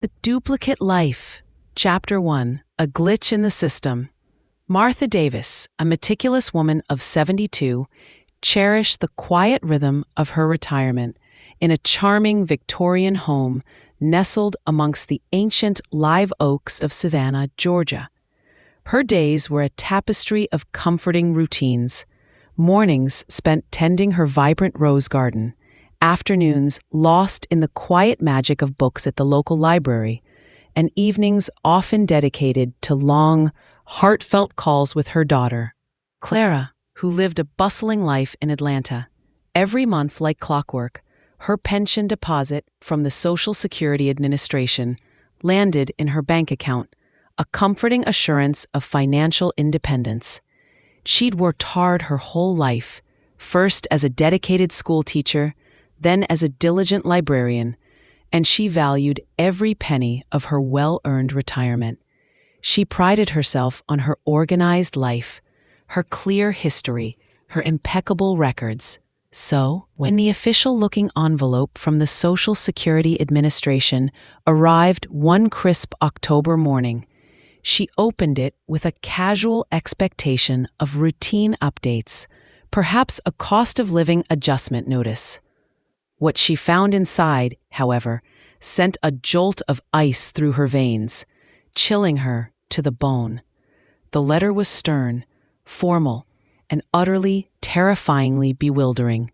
The Duplicate Life, Chapter 1, A Glitch in the System. Martha Davis, a meticulous woman of 72, cherished the quiet rhythm of her retirement in a charming Victorian home nestled amongst the ancient live oaks of Savannah, Georgia. Her days were a tapestry of comforting routines. Mornings spent tending her vibrant rose garden, afternoons lost in the quiet magic of books at the local library, and evenings often dedicated to long, heartfelt calls with her daughter, Clara, who lived a bustling life in Atlanta. Every month, like clockwork, her pension deposit from the Social Security Administration landed in her bank account, a comforting assurance of financial independence. She'd worked hard her whole life, first as a dedicated school teacher, then as a diligent librarian, and she valued every penny of her well-earned retirement. She prided herself on her organized life, her clear history, her impeccable records. So, when the official-looking envelope from the Social Security Administration arrived one crisp October morning, she opened it with a casual expectation of routine updates, perhaps a cost of living adjustment notice. What she found inside, however, sent a jolt of ice through her veins, chilling her to the bone. The letter was stern, formal, and utterly, terrifyingly bewildering.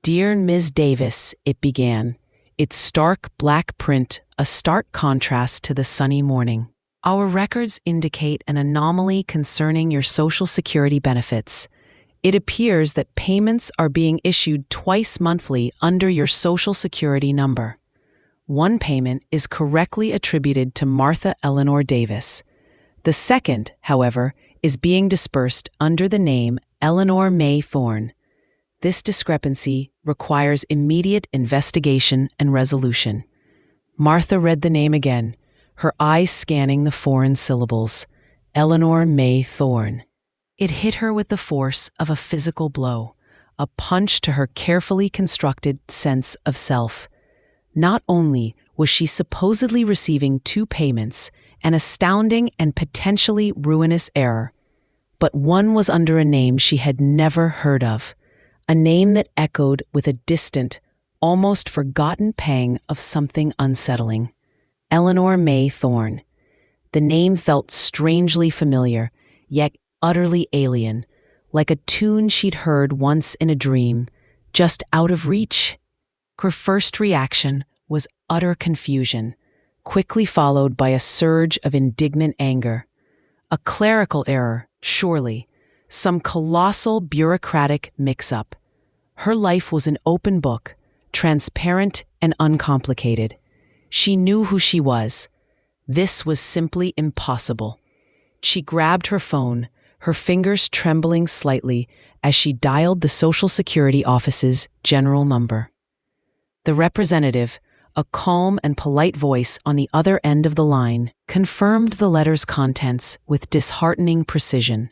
"Dear Ms. Davis," it began, its stark black print a stark contrast to the sunny morning. "Our records indicate an anomaly concerning your Social Security benefits. It appears that payments are being issued twice monthly under your Social Security number. One payment is correctly attributed to Martha Eleanor Davis. The second, however, is being dispersed under the name Eleanor Mae Thorne. This discrepancy requires immediate investigation and resolution." Martha read the name again, her eyes scanning the foreign syllables. Eleanor Mae Thorne. It hit her with the force of a physical blow, a punch to her carefully constructed sense of self. Not only was she supposedly receiving two payments, an astounding and potentially ruinous error, but one was under a name she had never heard of, a name that echoed with a distant, almost forgotten pang of something unsettling. Eleanor Mae Thorne. The name felt strangely familiar, yet utterly alien, like a tune she'd heard once in a dream, just out of reach. Her first reaction was utter confusion, quickly followed by a surge of indignant anger. A clerical error, surely, some colossal bureaucratic mix-up. Her life was an open book, transparent and uncomplicated. She knew who she was. This was simply impossible. She grabbed her phone, her fingers trembling slightly as she dialed the Social Security office's general number. The representative, a calm and polite voice on the other end of the line, confirmed the letter's contents with disheartening precision.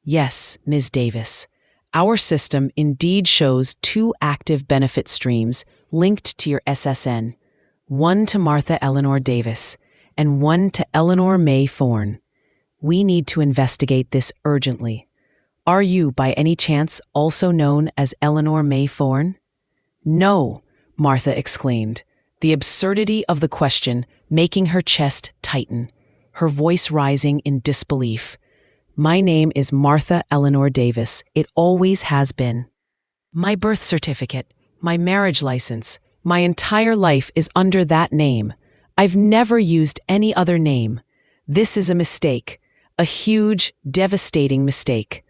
"Yes, Ms. Davis, our system indeed shows two active benefit streams linked to your SSN, one to Martha Eleanor Davis and one to Eleanor Mae Thorne. We need to investigate this urgently. Are you, by any chance, also known as Eleanor Mae Thorne?" "No," Martha exclaimed, the absurdity of the question making her chest tighten, her voice rising in disbelief. "My name is Martha Eleanor Davis. It always has been. My birth certificate, my marriage license, my entire life is under that name. I've never used any other name. This is a mistake. A huge, devastating mistake."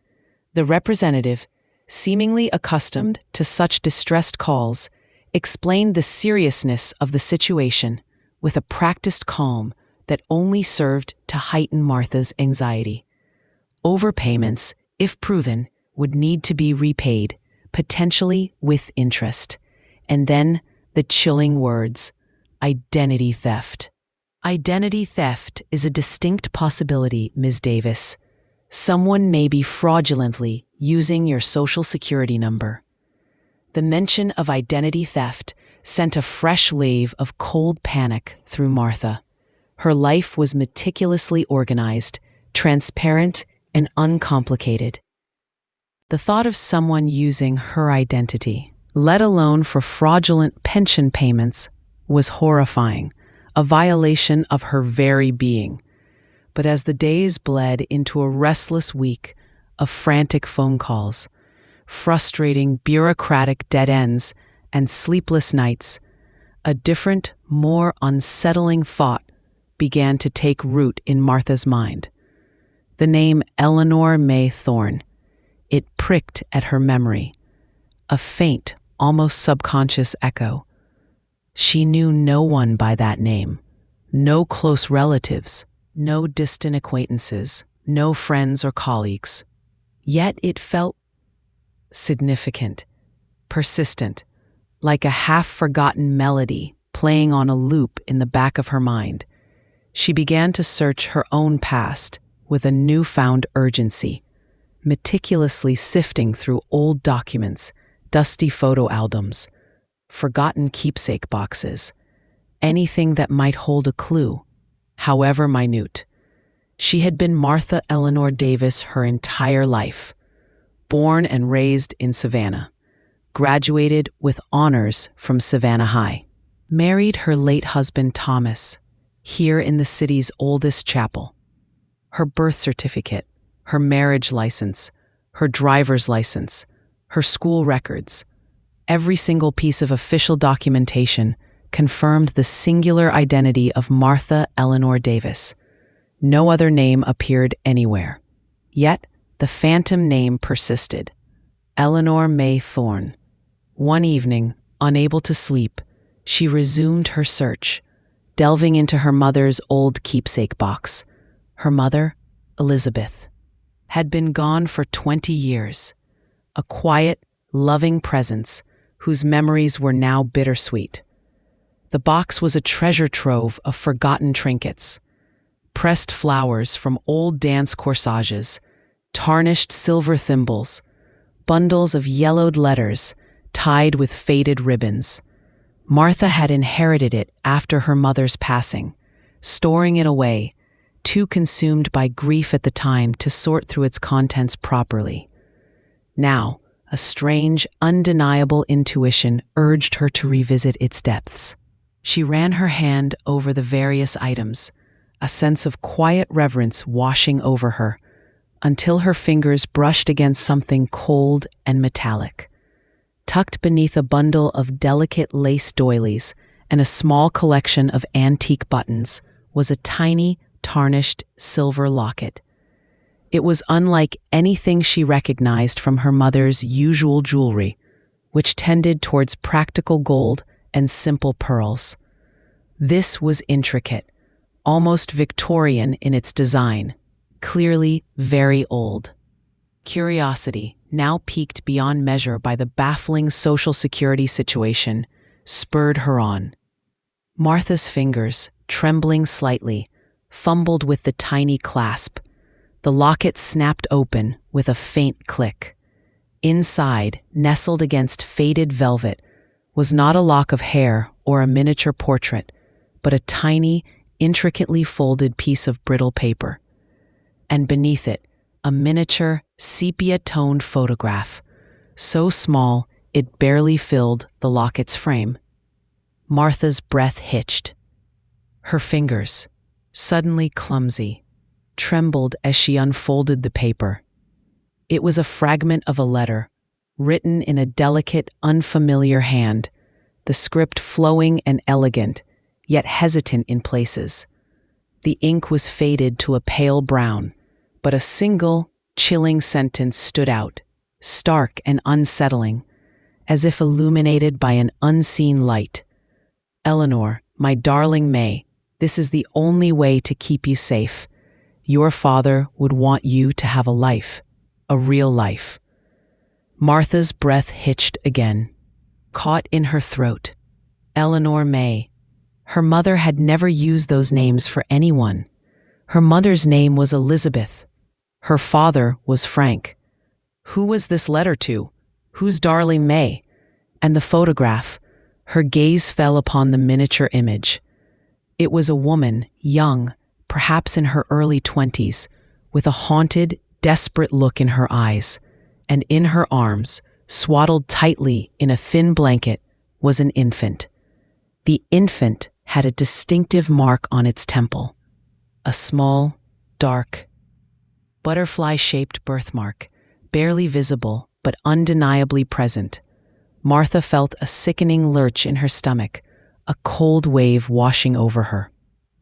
The representative, seemingly accustomed to such distressed calls, explained the seriousness of the situation with a practiced calm that only served to heighten Martha's anxiety. Overpayments, if proven, would need to be repaid, potentially with interest. And then the chilling words, identity theft. "Identity theft is a distinct possibility, Ms. Davis. Someone may be fraudulently using your Social Security number." The mention of identity theft sent a fresh wave of cold panic through Martha. Her life was meticulously organized, transparent, and uncomplicated. The thought of someone using her identity, let alone for fraudulent pension payments, was horrifying, a violation of her very being. But as the days bled into a restless week of frantic phone calls, frustrating bureaucratic dead ends, and sleepless nights, a different, more unsettling thought began to take root in Martha's mind. The name Eleanor Mae Thorne. It pricked at her memory, a faint, almost subconscious echo. She knew no one by that name, no close relatives, no distant acquaintances, no friends or colleagues. Yet it felt significant, persistent, like a half-forgotten melody playing on a loop in the back of her mind. She began to search her own past with a newfound urgency, meticulously sifting through old documents, dusty photo albums, forgotten keepsake boxes, anything that might hold a clue, however minute. She had been Martha Eleanor Davis her entire life, born and raised in Savannah, graduated with honors from Savannah High, married her late husband Thomas, here in the city's oldest chapel. Her birth certificate, her marriage license, her driver's license, her school records, every single piece of official documentation confirmed the singular identity of Martha Eleanor Davis. No other name appeared anywhere. Yet, the phantom name persisted. Eleanor Mae Thorne. One evening, unable to sleep, she resumed her search, delving into her mother's old keepsake box. Her mother, Elizabeth, had been gone for 20 years, a quiet, loving presence whose memories were now bittersweet. The box was a treasure trove of forgotten trinkets, pressed flowers from old dance corsages, tarnished silver thimbles, bundles of yellowed letters tied with faded ribbons. Martha had inherited it after her mother's passing, storing it away, too consumed by grief at the time to sort through its contents properly. Now, a strange, undeniable intuition urged her to revisit its depths. She ran her hand over the various items, a sense of quiet reverence washing over her, until her fingers brushed against something cold and metallic. Tucked beneath a bundle of delicate lace doilies and a small collection of antique buttons was a tiny, tarnished silver locket. It was unlike anything she recognized from her mother's usual jewelry, which tended towards practical gold and simple pearls. This was intricate, almost Victorian in its design, clearly very old. Curiosity, now piqued beyond measure by the baffling Social Security situation, spurred her on. Martha's fingers, trembling slightly, fumbled with the tiny clasp. The locket snapped open with a faint click. Inside, nestled against faded velvet, was not a lock of hair or a miniature portrait, but a tiny, intricately folded piece of brittle paper. And beneath it, a miniature, sepia-toned photograph, so small it barely filled the locket's frame. Martha's breath hitched. Her fingers, suddenly clumsy, trembled as she unfolded the paper. It was a fragment of a letter, written in a delicate, unfamiliar hand, the script flowing and elegant, yet hesitant in places. The ink was faded to a pale brown, but a single, chilling sentence stood out, stark and unsettling, as if illuminated by an unseen light. Eleanor, my darling May, this is the only way to keep you safe. Your father would want you to have a life, a real life. Martha's breath hitched again, caught in her throat. Eleanor Mae. Her mother had never used those names for anyone. Her mother's name was Elizabeth. Her father was Frank. Who was this letter to? Whose darling May? And the photograph, Her gaze fell upon the miniature image. It was a woman, young, perhaps in her early 20s, with a haunted, desperate look in her eyes, and in her arms, swaddled tightly in a thin blanket, was an infant. The infant had a distinctive mark on its temple, a small, dark, butterfly-shaped birthmark, barely visible but undeniably present. Martha felt a sickening lurch in her stomach, a cold wave washing over her.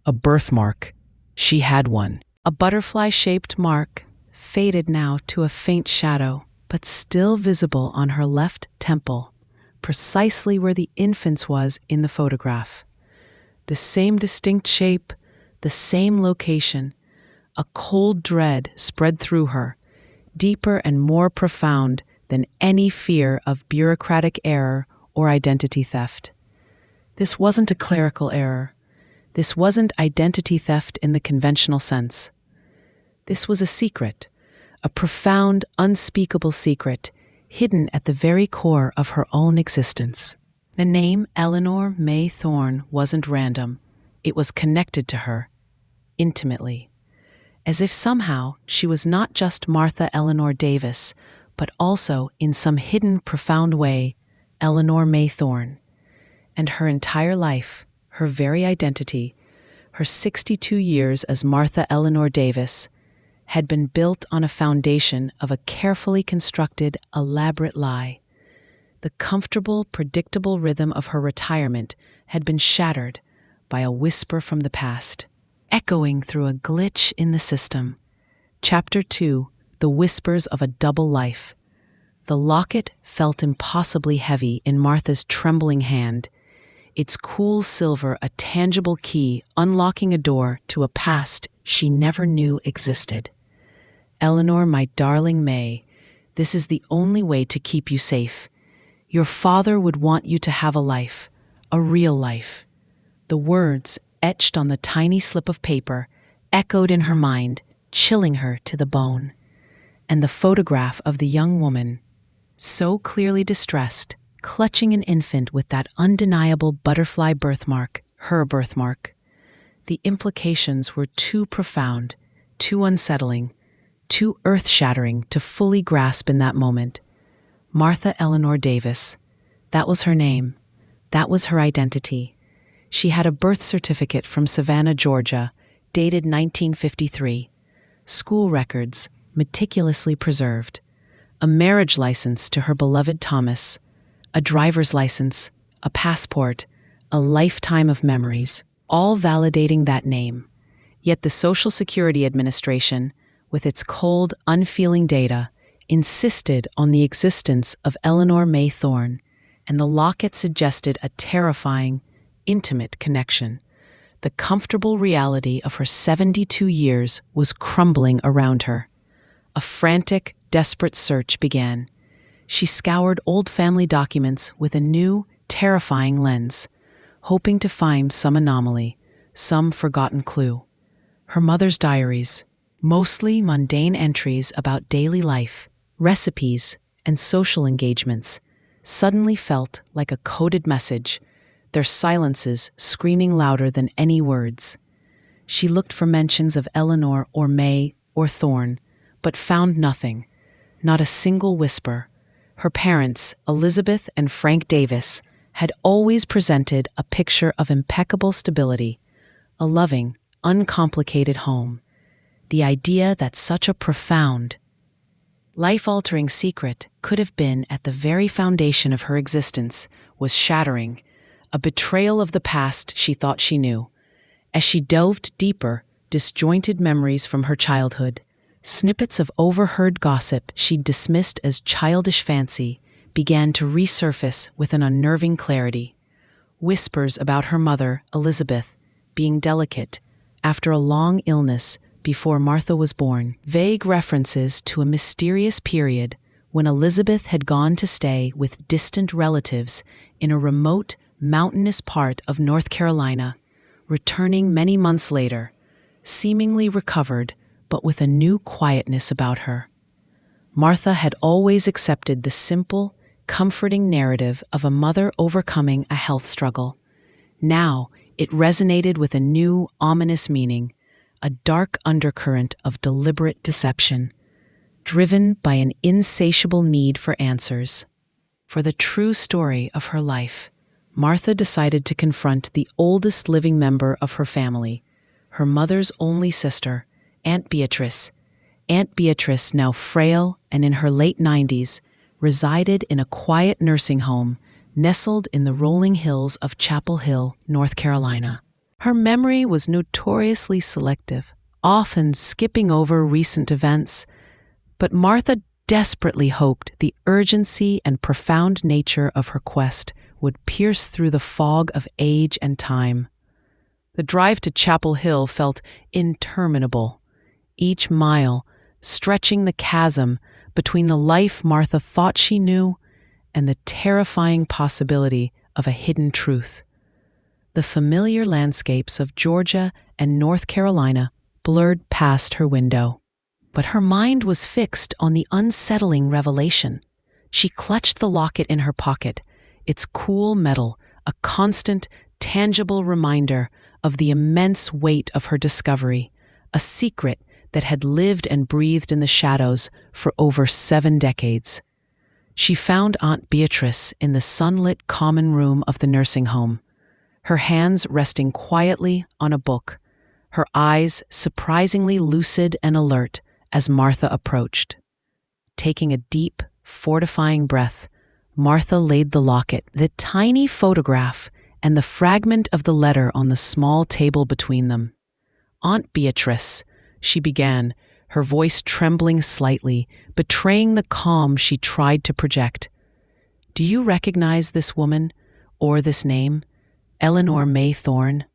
A birthmark. She had one. A butterfly-shaped mark, faded now to a faint shadow, but still visible on her left temple, precisely where the infant's was in the photograph. The same distinct shape, the same location. A cold dread spread through her, deeper and more profound than any fear of bureaucratic error or identity theft. This wasn't a clerical error. This wasn't identity theft in the conventional sense. This was a secret, a profound, unspeakable secret, hidden at the very core of her own existence. The name Eleanor Mae Thorne wasn't random. It was connected to her, intimately, as if somehow she was not just Martha Eleanor Davis, but also, in some hidden, profound way, Eleanor Mae Thorne. And her entire life, her very identity, her 62 years as Martha Eleanor Davis, had been built on a foundation of a carefully constructed, elaborate lie. The comfortable, predictable rhythm of her retirement had been shattered by a whisper from the past, echoing through a glitch in the system. Chapter 2: The Whispers of a Double Life. The locket felt impossibly heavy in Martha's trembling hand, its cool silver a tangible key unlocking a door to a past she never knew existed. Eleanor, my darling May, this is the only way to keep you safe. Your father would want you to have a life, a real life. The words, etched on the tiny slip of paper, echoed in her mind, chilling her to the bone. And the photograph of the young woman, so clearly distressed, clutching an infant with that undeniable butterfly birthmark, her birthmark. The implications were too profound, too unsettling, too earth-shattering to fully grasp in that moment. Martha Eleanor Davis, that was her name. That was her identity. She had a birth certificate from Savannah, Georgia, dated 1953. School records, meticulously preserved. A marriage license to her beloved Thomas. A driver's license, a passport, a lifetime of memories, all validating that name. Yet the Social Security Administration, with its cold, unfeeling data, insisted on the existence of Eleanor Mae Thorne, and the locket suggested a terrifying, intimate connection. The comfortable reality of her 72 years was crumbling around her. A frantic, desperate search began. She scoured old family documents with a new, terrifying lens, hoping to find some anomaly, some forgotten clue. Her mother's diaries, mostly mundane entries about daily life, recipes, and social engagements, suddenly felt like a coded message, their silences screaming louder than any words. She looked for mentions of Eleanor or May or Thorne, but found nothing, not a single whisper. Her parents, Elizabeth and Frank Davis, had always presented a picture of impeccable stability, a loving, uncomplicated home. The idea that such a profound, life-altering secret could have been at the very foundation of her existence was shattering, a betrayal of the past she thought she knew. As she delved deeper, disjointed memories from her childhood, snippets of overheard gossip she'd dismissed as childish fancy, began to resurface with an unnerving clarity. Whispers about her mother, Elizabeth, being delicate after a long illness before Martha was born. Vague references to a mysterious period when Elizabeth had gone to stay with distant relatives in a remote, mountainous part of North Carolina, returning many months later, seemingly recovered, but with a new quietness about her. Martha had always accepted the simple, comforting narrative of a mother overcoming a health struggle. Now, it resonated with a new, ominous meaning, a dark undercurrent of deliberate deception, driven by an insatiable need for answers. For the true story of her life, Martha decided to confront the oldest living member of her family, her mother's only sister, Aunt Beatrice. Aunt Beatrice, now frail and in her late 90s, resided in a quiet nursing home nestled in the rolling hills of Chapel Hill, North Carolina. Her memory was notoriously selective, often skipping over recent events, but Martha desperately hoped the urgency and profound nature of her quest would pierce through the fog of age and time. The drive to Chapel Hill felt interminable, each mile stretching the chasm between the life Martha thought she knew and the terrifying possibility of a hidden truth. The familiar landscapes of Georgia and North Carolina blurred past her window, but her mind was fixed on the unsettling revelation. She clutched the locket in her pocket, its cool metal, a constant, tangible reminder of the immense weight of her discovery, a secret that had lived and breathed in the shadows for over 7 decades. She found Aunt Beatrice in the sunlit common room of the nursing home, her hands resting quietly on a book, her eyes surprisingly lucid and alert as Martha approached. Taking a deep, fortifying breath, Martha laid the locket, the tiny photograph, and the fragment of the letter on the small table between them. "Aunt Beatrice," she began, her voice trembling slightly, betraying the calm she tried to project. "Do you recognize this woman, or this name? Eleanor Mae Thorne?"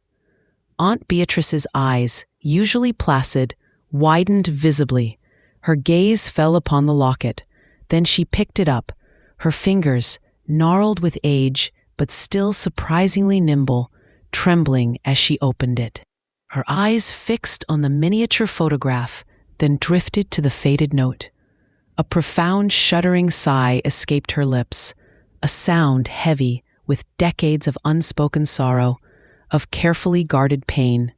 Aunt Beatrice's eyes, usually placid, widened visibly. Her gaze fell upon the locket. Then she picked it up, her fingers, gnarled with age, but still surprisingly nimble, trembling as she opened it. Her eyes fixed on the miniature photograph, then drifted to the faded note. A profound, shuddering sigh escaped her lips, a sound heavy with decades of unspoken sorrow, of carefully guarded pain.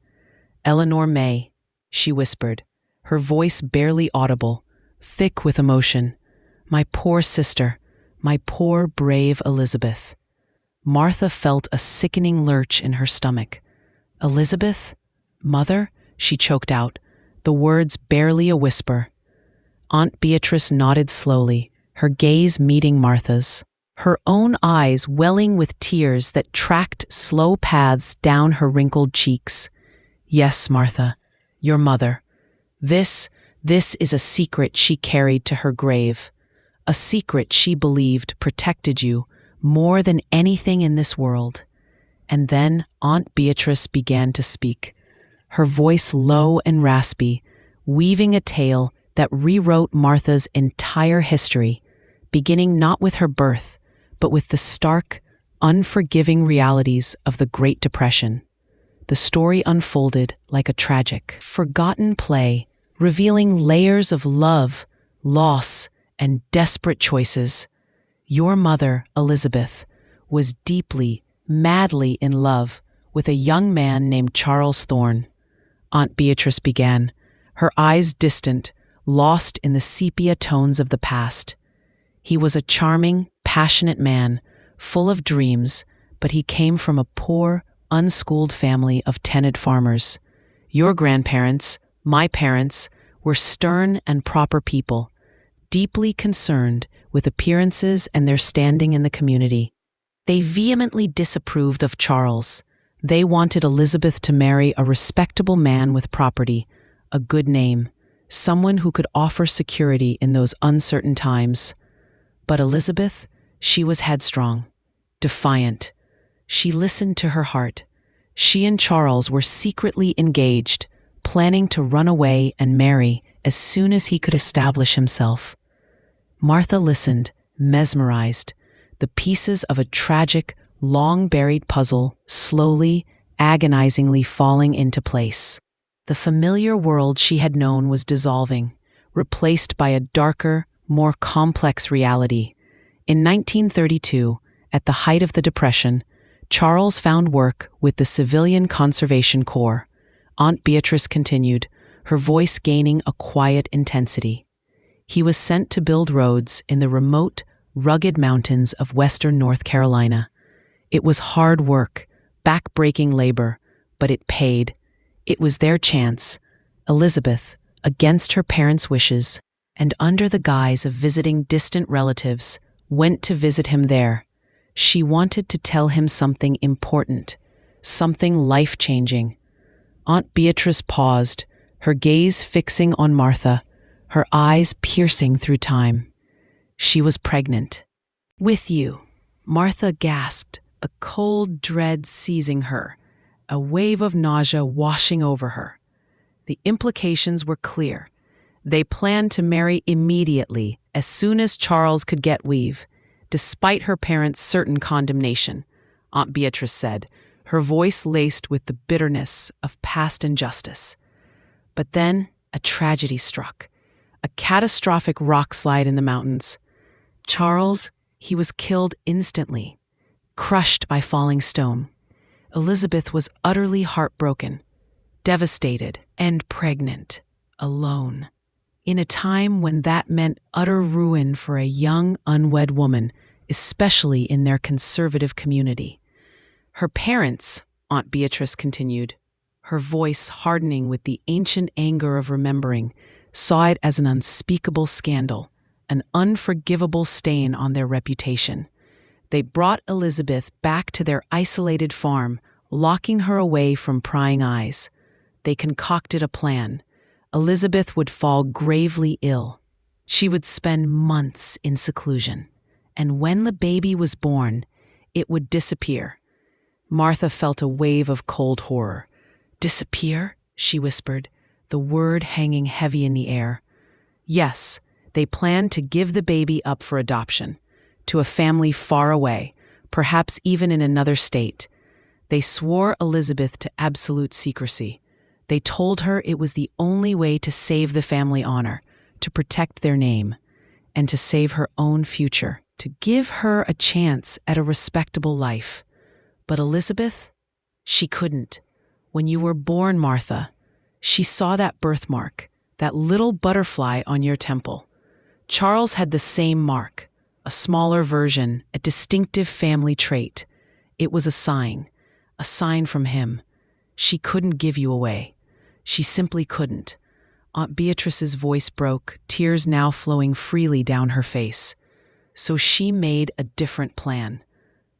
"Eleanor Mae," she whispered, her voice barely audible, thick with emotion. "My poor sister, my poor brave Elizabeth." Martha felt a sickening lurch in her stomach. "Elizabeth? Mother?" she choked out, the words barely a whisper. Aunt Beatrice nodded slowly, her gaze meeting Martha's, her own eyes welling with tears that tracked slow paths down her wrinkled cheeks. "Yes, Martha, your mother. This is a secret she carried to her grave, a secret she believed protected you more than anything in this world." And then Aunt Beatrice began to speak, her voice low and raspy, weaving a tale that rewrote Martha's entire history, beginning not with her birth, but with the stark, unforgiving realities of the Great Depression. The story unfolded like a tragic, forgotten play, revealing layers of love, loss, and desperate choices. Your mother, Elizabeth, was deeply, madly in love with a young man named Charles Thorne. Aunt Beatrice began, her eyes distant, lost in the sepia tones of the past. He was a charming, passionate man, full of dreams, but he came from a poor, unschooled family of tenant farmers. Your grandparents, my parents, were stern and proper people, deeply concerned with appearances and their standing in the community. They vehemently disapproved of Charles. They wanted Elizabeth to marry a respectable man with property, a good name, someone who could offer security in those uncertain times. But Elizabeth, she was headstrong, defiant. She listened to her heart. She and Charles were secretly engaged, planning to run away and marry as soon as he could establish himself. Martha listened, mesmerized, the pieces of a tragic, long-buried puzzle slowly, agonizingly falling into place. The familiar world she had known was dissolving, replaced by a darker, more complex reality. In 1932, at the height of the Depression, Charles found work with the Civilian Conservation Corps. Aunt Beatrice continued, her voice gaining a quiet intensity. He was sent to build roads in the remote, rugged mountains of western North Carolina. It was hard work, back-breaking labor, but it paid. It was their chance. Elizabeth, against her parents' wishes, and under the guise of visiting distant relatives, went to visit him there. She wanted to tell him something important, something life-changing. Aunt Beatrice paused, her gaze fixing on Martha, her eyes piercing through time. She was pregnant. "With you," Martha gasped, a cold dread seizing her, a wave of nausea washing over her. The implications were clear. They planned to marry immediately, as soon as Charles could get leave, despite her parents' certain condemnation, Aunt Beatrice said, her voice laced with the bitterness of past injustice. But then a tragedy struck, a catastrophic rock slide in the mountains. Charles, he was killed instantly, crushed by falling stone. Elizabeth was utterly heartbroken, devastated, and pregnant, alone. In a time when that meant utter ruin for a young, unwed woman, especially in their conservative community. Her parents, Aunt Beatrice continued, her voice hardening with the ancient anger of remembering, saw it as an unspeakable scandal, an unforgivable stain on their reputation. They brought Elizabeth back to their isolated farm, locking her away from prying eyes. They concocted a plan. Elizabeth would fall gravely ill. She would spend months in seclusion, and when the baby was born, it would disappear. Martha felt a wave of cold horror. "Disappear?" she whispered, the word hanging heavy in the air. Yes, they planned to give the baby up for adoption, to a family far away, perhaps even in another state. They swore Elizabeth to absolute secrecy. They told her it was the only way to save the family honor, to protect their name, and to save her own future, to give her a chance at a respectable life. But Elizabeth, she couldn't. When you were born, Martha, she saw that birthmark, that little butterfly on your temple. Charles had the same mark, a smaller version, a distinctive family trait. It was a sign from him. She couldn't give you away. She simply couldn't. Aunt Beatrice's voice broke, tears now flowing freely down her face. So she made a different plan,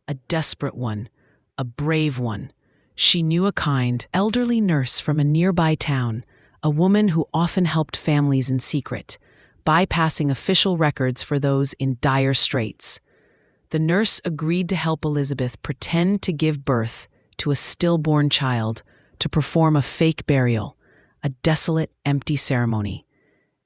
a desperate one, a brave one. She knew a kind, elderly nurse from a nearby town, a woman who often helped families in secret, bypassing official records for those in dire straits. The nurse agreed to help Elizabeth pretend to give birth to a stillborn child, to perform a fake burial, a desolate, empty ceremony.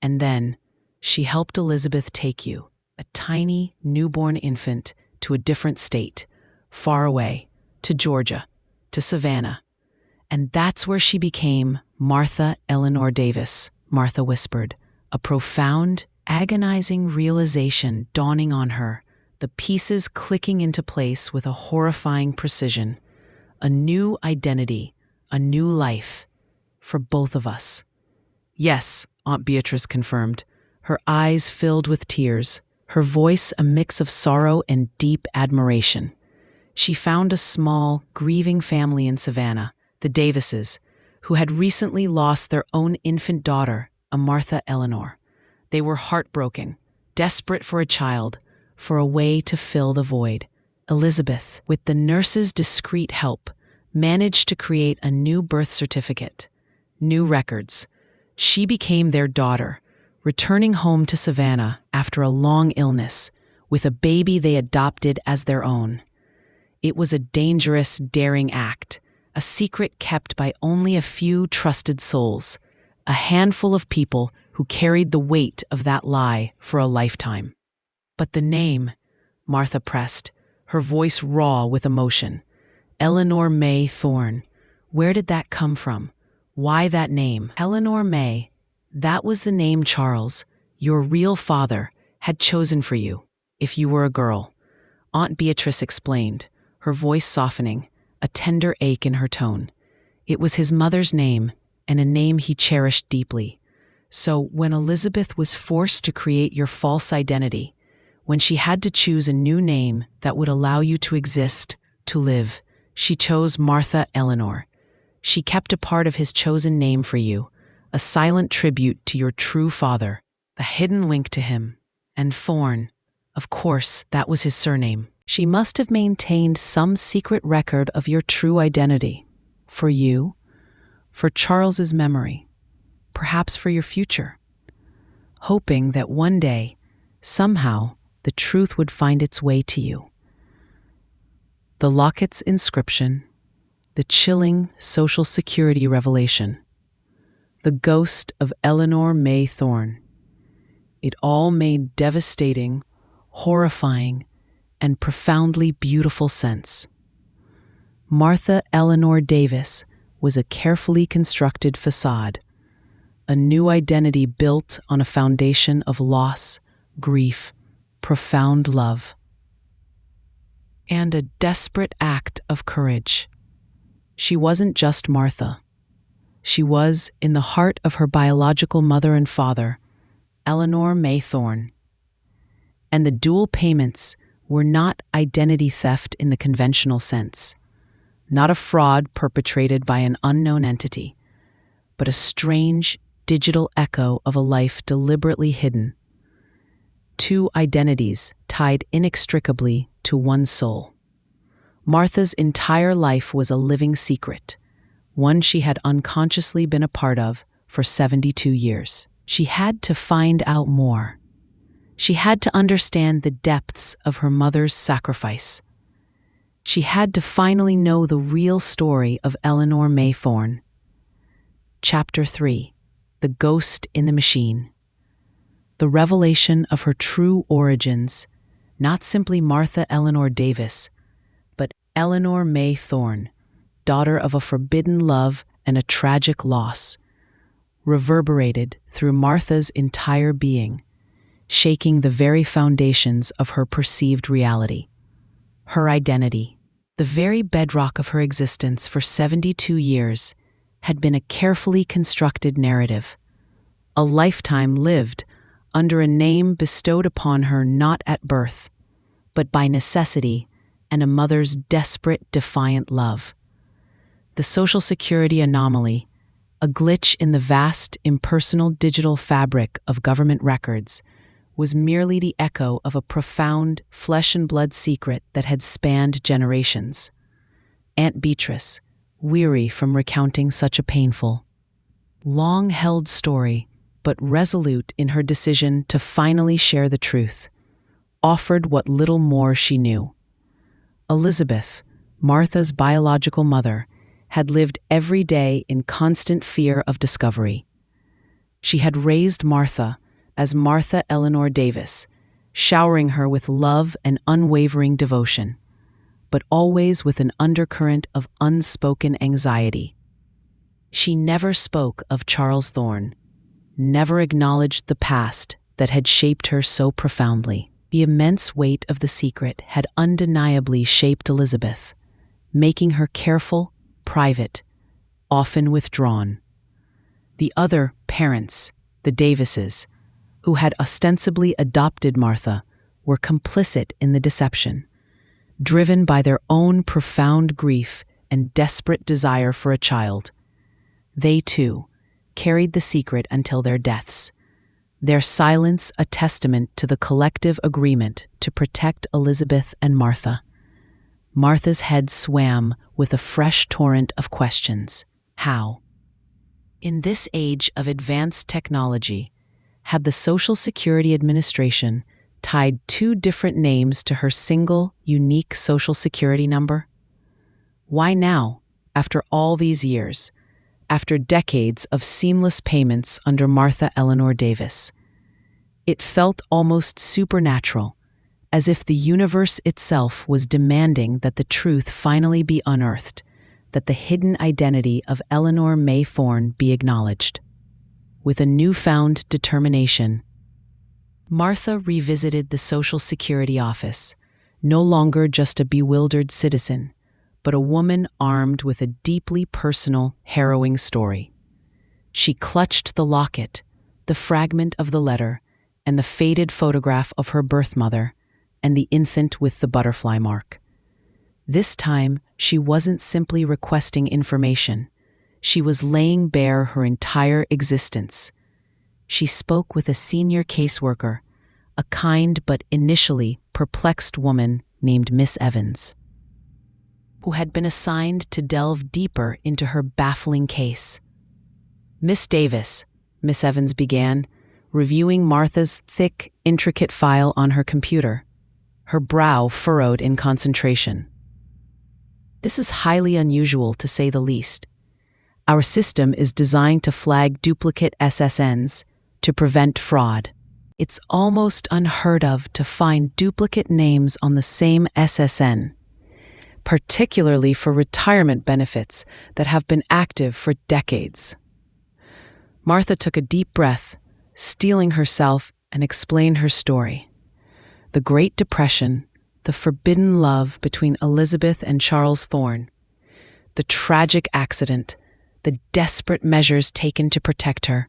And then she helped Elizabeth take you, a tiny, newborn infant, to a different state, far away, to Georgia, to Savannah. And that's where she became Martha Eleanor Davis, Martha whispered, a profound, agonizing realization dawning on her, the pieces clicking into place with a horrifying precision. A new identity, a new life, for both of us. Yes, Aunt Beatrice confirmed, her eyes filled with tears, her voice a mix of sorrow and deep admiration. She found a small, grieving family in Savannah, the Davises, who had recently lost their own infant daughter, a Martha Eleanor. They were heartbroken, desperate for a child, for a way to fill the void. Elizabeth, with the nurse's discreet help, managed to create a new birth certificate, new records. She became their daughter, returning home to Savannah after a long illness, with a baby they adopted as their own. It was a dangerous, daring act, a secret kept by only a few trusted souls, a handful of people who carried the weight of that lie for a lifetime. But the name, Martha pressed, her voice raw with emotion. Eleanor Mae Thorne. Where did that come from? Why that name? Eleanor Mae. That was the name Charles, your real father, had chosen for you. If you were a girl, Aunt Beatrice explained, her voice softening, a tender ache in her tone. It was his mother's name, and a name he cherished deeply. So when Elizabeth was forced to create your false identity, when she had to choose a new name that would allow you to exist, to live, she chose Martha Eleanor. She kept a part of his chosen name for you, a silent tribute to your true father, a hidden link to him. And Thorne, of course, that was his surname. She must have maintained some secret record of your true identity. For you, for Charles's memory, perhaps for your future, hoping that one day, somehow, the truth would find its way to you. The locket's inscription, the chilling Social Security revelation, the ghost of Eleanor Mae Thorne. It all made devastating, horrifying, and profoundly beautiful sense. Martha Eleanor Davis was a carefully constructed facade, a new identity built on a foundation of loss, grief, profound love, and a desperate act of courage. She wasn't just Martha. She was, in the heart of her biological mother and father, Eleanor Mae Thorne. And the dual payments were not identity theft in the conventional sense, not a fraud perpetrated by an unknown entity, but a strange, digital echo of a life deliberately hidden. Two identities tied inextricably to one soul. Martha's entire life was a living secret, one she had unconsciously been a part of for 72 years. She had to find out more. She had to understand the depths of her mother's sacrifice. She had to finally know the real story of Eleanor Mae Thorne. Chapter 3: The Ghost in the Machine. The revelation of her true origins, not simply Martha Eleanor Davis, but Eleanor Mae Thorne, daughter of a forbidden love and a tragic loss, reverberated through Martha's entire being, shaking the very foundations of her perceived reality. Her identity, the very bedrock of her existence for 72 years, had been a carefully constructed narrative, a lifetime lived under a name bestowed upon her not at birth, but by necessity and a mother's desperate, defiant love. The Social Security anomaly, a glitch in the vast, impersonal digital fabric of government records, was merely the echo of a profound, flesh-and-blood secret that had spanned generations. Aunt Beatrice, weary from recounting such a painful, long-held story, but resolute in her decision to finally share the truth, offered what little more she knew. Elizabeth, Martha's biological mother, had lived every day in constant fear of discovery. She had raised Martha as Martha Eleanor Davis, showering her with love and unwavering devotion, but always with an undercurrent of unspoken anxiety. She never spoke of Charles Thorne, never acknowledged the past that had shaped her so profoundly. The immense weight of the secret had undeniably shaped Elizabeth, making her careful, private, often withdrawn. The other parents, the Davises, who had ostensibly adopted Martha, were complicit in the deception, driven by their own profound grief and desperate desire for a child. They, too, carried the secret until their deaths, their silence a testament to the collective agreement to protect Elizabeth and Martha. Martha's head swam with a fresh torrent of questions. How? In this age of advanced technology, had the Social Security Administration tied two different names to her single, unique Social Security number? Why now, after all these years, after decades of seamless payments under Martha Eleanor Davis? It felt almost supernatural, as if the universe itself was demanding that the truth finally be unearthed, that the hidden identity of Eleanor Mae Thorne be acknowledged. With a newfound determination, Martha revisited the Social Security office, no longer just a bewildered citizen, but a woman armed with a deeply personal, harrowing story. She clutched the locket, the fragment of the letter, and the faded photograph of her birth mother, and the infant with the butterfly mark. This time, she wasn't simply requesting information. She was laying bare her entire existence. She spoke with a senior caseworker, a kind but initially perplexed woman named Miss Evans, who had been assigned to delve deeper into her baffling case. "Miss Davis," Miss Evans began, reviewing Martha's thick, intricate file on her computer, her brow furrowed in concentration. "This is highly unusual, to say the least. Our system is designed to flag duplicate SSNs to prevent fraud. It's almost unheard of to find duplicate names on the same SSN, particularly for retirement benefits that have been active for decades." Martha took a deep breath, steeling herself, and explained her story. The Great Depression, the forbidden love between Elizabeth and Charles Thorne, the tragic accident, the desperate measures taken to protect her,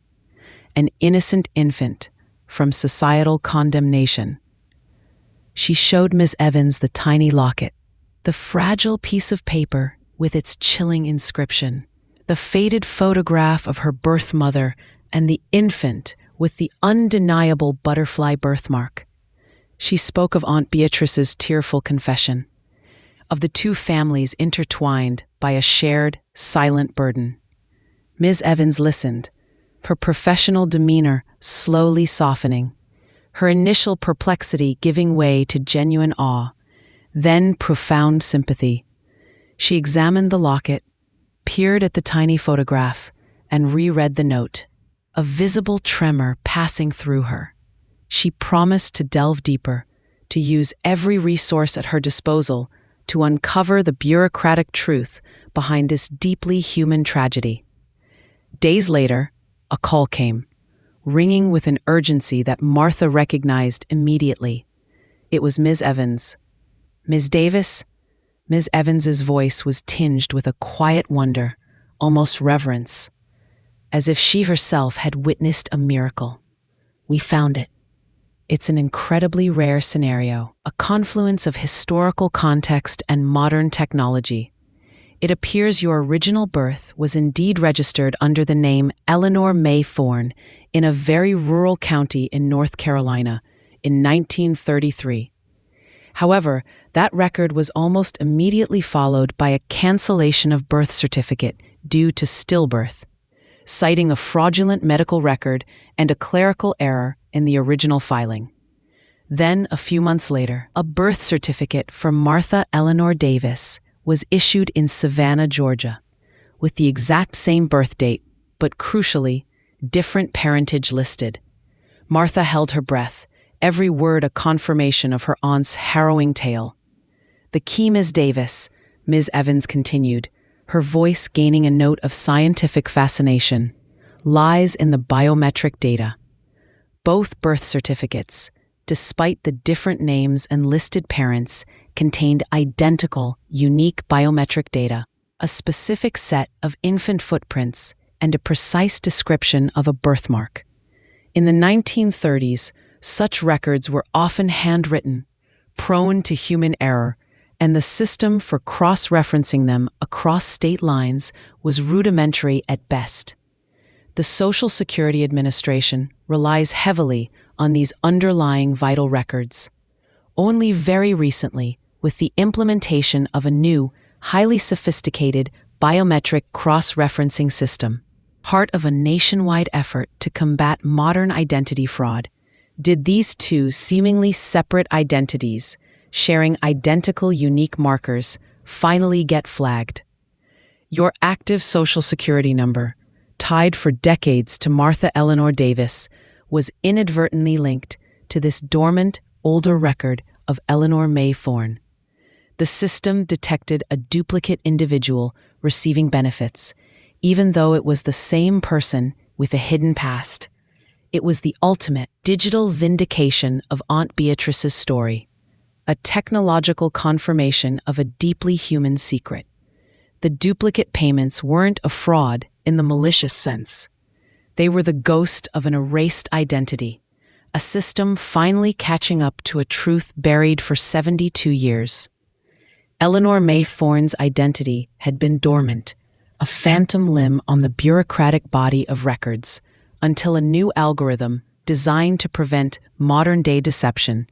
an innocent infant from societal condemnation. She showed Miss Evans the tiny locket, the fragile piece of paper with its chilling inscription, the faded photograph of her birth mother, and the infant with the undeniable butterfly birthmark. She spoke of Aunt Beatrice's tearful confession, of the two families intertwined by a shared, silent burden. Ms. Evans listened, her professional demeanor slowly softening, her initial perplexity giving way to genuine awe, then profound sympathy. She examined the locket, peered at the tiny photograph, and reread the note, a visible tremor passing through her. She promised to delve deeper, to use every resource at her disposal to uncover the bureaucratic truth behind this deeply human tragedy. Days later, a call came, ringing with an urgency that Martha recognized immediately. It was Ms. Evans. "Ms. Davis?" Ms. Evans's voice was tinged with a quiet wonder, almost reverence, as if she herself had witnessed a miracle. "We found it. It's an incredibly rare scenario, a confluence of historical context and modern technology. It appears your original birth was indeed registered under the name Eleanor Mae Thorne in a very rural county in North Carolina in 1933. However, that record was almost immediately followed by a cancellation of birth certificate due to stillbirth, citing a fraudulent medical record and a clerical error in the original filing. Then, a few months later, a birth certificate for Martha Eleanor Davis was issued in Savannah, Georgia, with the exact same birth date, but crucially, different parentage listed. Martha held her breath, every word a confirmation of her aunt's harrowing tale. "The key, Ms. Davis," Ms. Evans continued, her voice gaining a note of scientific fascination, "lies in the biometric data. Both birth certificates, despite the different names and listed parents, contained identical, unique biometric data, a specific set of infant footprints, and a precise description of a birthmark. In the 1930s, such records were often handwritten, prone to human error, and the system for cross-referencing them across state lines was rudimentary at best. The Social Security Administration relies heavily on these underlying vital records. Only very recently, with the implementation of a new, highly sophisticated biometric cross-referencing system, part of a nationwide effort to combat modern identity fraud, did these two seemingly separate identities, sharing identical unique markers, finally get flagged. Your active Social Security number, tied for decades to Martha Eleanor Davis, was inadvertently linked to this dormant, older record of Eleanor Mae Thorne. The system detected a duplicate individual receiving benefits, even though it was the same person with a hidden past. It was the ultimate digital vindication of Aunt Beatrice's story, a technological confirmation of a deeply human secret. The duplicate payments weren't a fraud in the malicious sense. They were the ghost of an erased identity, a system finally catching up to a truth buried for 72 years. Eleanor Mae Thorne's identity had been dormant, a phantom limb on the bureaucratic body of records, until a new algorithm designed to prevent modern-day deception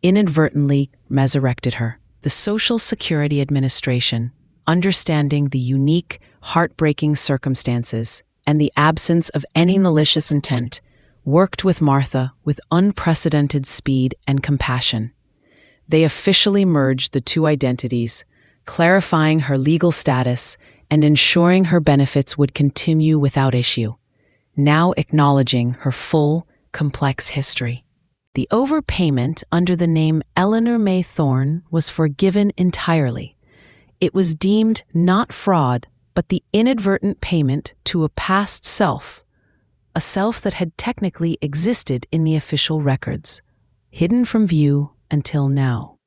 inadvertently resurrected her. The Social Security Administration, understanding the unique, heartbreaking circumstances and the absence of any malicious intent, worked with Martha with unprecedented speed and compassion. They officially merged the two identities, clarifying her legal status and ensuring her benefits would continue without issue, now acknowledging her full, complex history. The overpayment under the name Eleanor Mae Thorne was forgiven entirely. It was deemed not fraud, but the inadvertent payment to a past self, a self that had technically existed in the official records, hidden from view until now.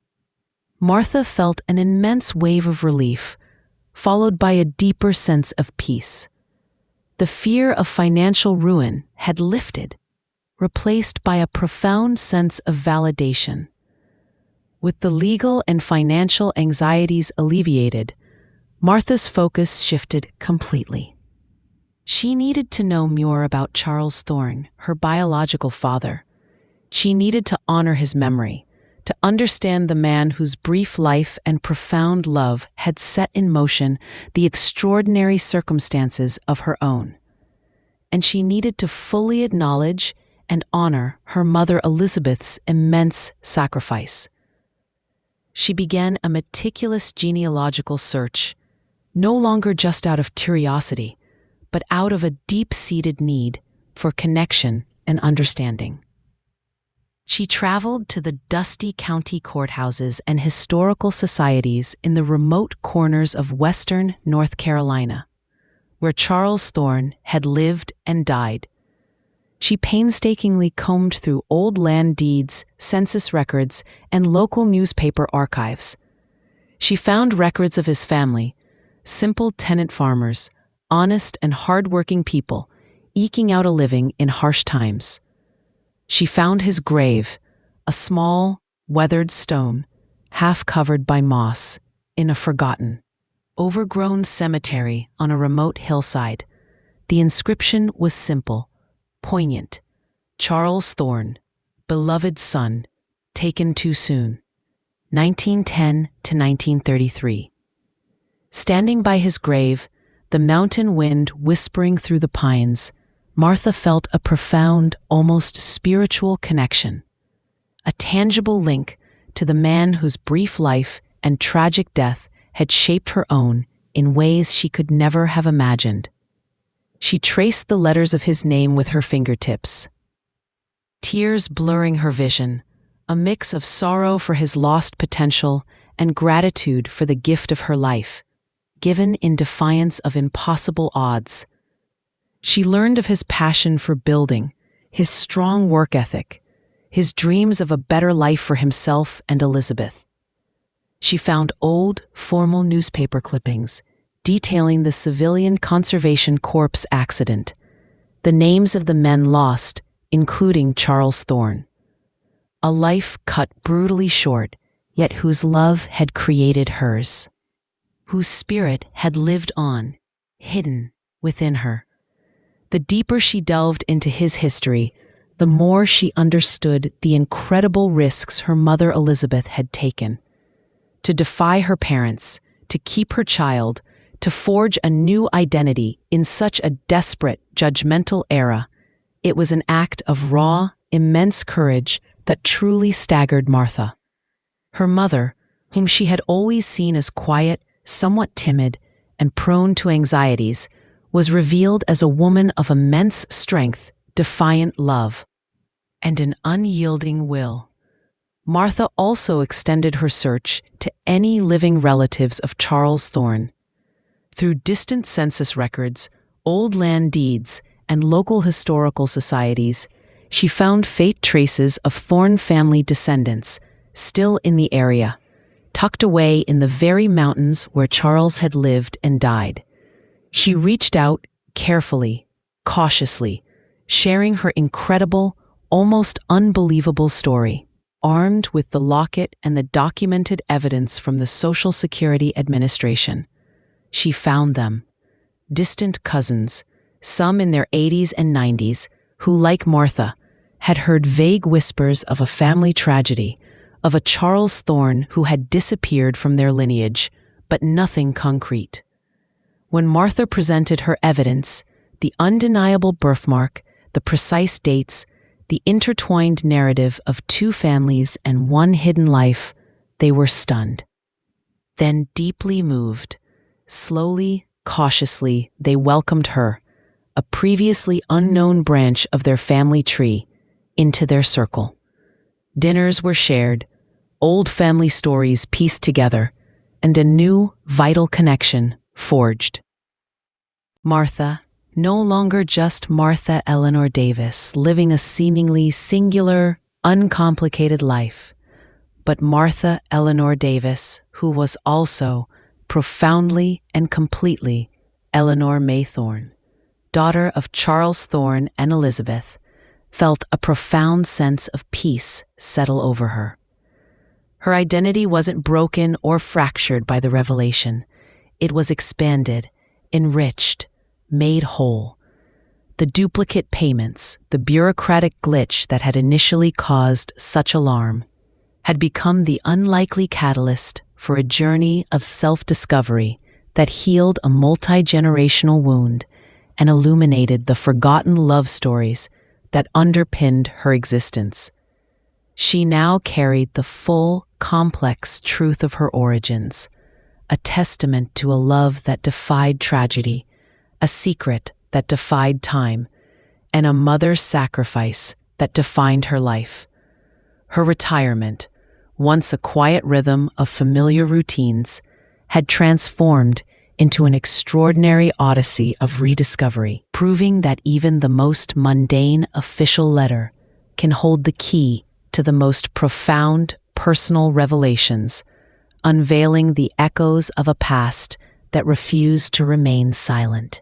Martha felt an immense wave of relief, followed by a deeper sense of peace. The fear of financial ruin had lifted, replaced by a profound sense of validation. With the legal and financial anxieties alleviated, Martha's focus shifted completely. She needed to know more about Charles Thorne, her biological father. She needed to honor his memory, to understand the man whose brief life and profound love had set in motion the extraordinary circumstances of her own. And she needed to fully acknowledge and honor her mother Elizabeth's immense sacrifice. She began a meticulous genealogical search, no longer just out of curiosity, but out of a deep-seated need for connection and understanding. She traveled to the dusty county courthouses and historical societies in the remote corners of western North Carolina, where Charles Thorne had lived and died. She painstakingly combed through old land deeds, census records, and local newspaper archives. She found records of his family, simple tenant farmers, honest and hard-working people, eking out a living in harsh times. She found his grave, a small, weathered stone, half covered by moss, in a forgotten, overgrown cemetery on a remote hillside. The inscription was simple, poignant. Charles Thorne, beloved son, taken too soon. 1910 to 1933. Standing by his grave, the mountain wind whispering through the pines, Martha felt a profound, almost spiritual connection, a tangible link to the man whose brief life and tragic death had shaped her own in ways she could never have imagined. She traced the letters of his name with her fingertips, tears blurring her vision, a mix of sorrow for his lost potential and gratitude for the gift of her life, given in defiance of impossible odds. She learned of his passion for building, his strong work ethic, his dreams of a better life for himself and Elizabeth. She found old, formal newspaper clippings detailing the Civilian Conservation Corps accident, the names of the men lost, including Charles Thorne. A life cut brutally short, yet whose love had created hers, whose spirit had lived on, hidden within her. The deeper she delved into his history, the more she understood the incredible risks her mother Elizabeth had taken. To defy her parents, to keep her child, to forge a new identity in such a desperate, judgmental era, it was an act of raw, immense courage that truly staggered Martha. Her mother, whom she had always seen as quiet, somewhat timid, and prone to anxieties, was revealed as a woman of immense strength, defiant love, and an unyielding will. Martha also extended her search to any living relatives of Charles Thorne. Through distant census records, old land deeds, and local historical societies, she found faint traces of Thorne family descendants still in the area, tucked away in the very mountains where Charles had lived and died. She reached out carefully, cautiously, sharing her incredible, almost unbelievable story. Armed with the locket and the documented evidence from the Social Security Administration, she found them, distant cousins, some in their 80s and 90s, who, like Martha, had heard vague whispers of a family tragedy, of a Charles Thorne who had disappeared from their lineage, but nothing concrete. When Martha presented her evidence, the undeniable birthmark, the precise dates, the intertwined narrative of two families and one hidden life, they were stunned. Then, deeply moved, slowly, cautiously, they welcomed her, a previously unknown branch of their family tree, into their circle. Dinners were shared, old family stories pieced together, and a new, vital connection forged. Martha, no longer just Martha Eleanor Davis, living a seemingly singular, uncomplicated life, but Martha Eleanor Davis, who was also, profoundly and completely, Eleanor Mae Thorne, daughter of Charles Thorne and Elizabeth, felt a profound sense of peace settle over her. Her identity wasn't broken or fractured by the revelation. It was expanded, enriched, made whole. The duplicate payments, the bureaucratic glitch that had initially caused such alarm, had become the unlikely catalyst for a journey of self-discovery that healed a multi-generational wound and illuminated the forgotten love stories that underpinned her existence. She now carried the full, complex truth of her origins, a testament to a love that defied tragedy, a secret that defied time, and a mother's sacrifice that defined her life. Her retirement, once a quiet rhythm of familiar routines, had transformed into an extraordinary odyssey of rediscovery, proving that even the most mundane official letter can hold the key to the most profound personal revelations, unveiling the echoes of a past that refused to remain silent.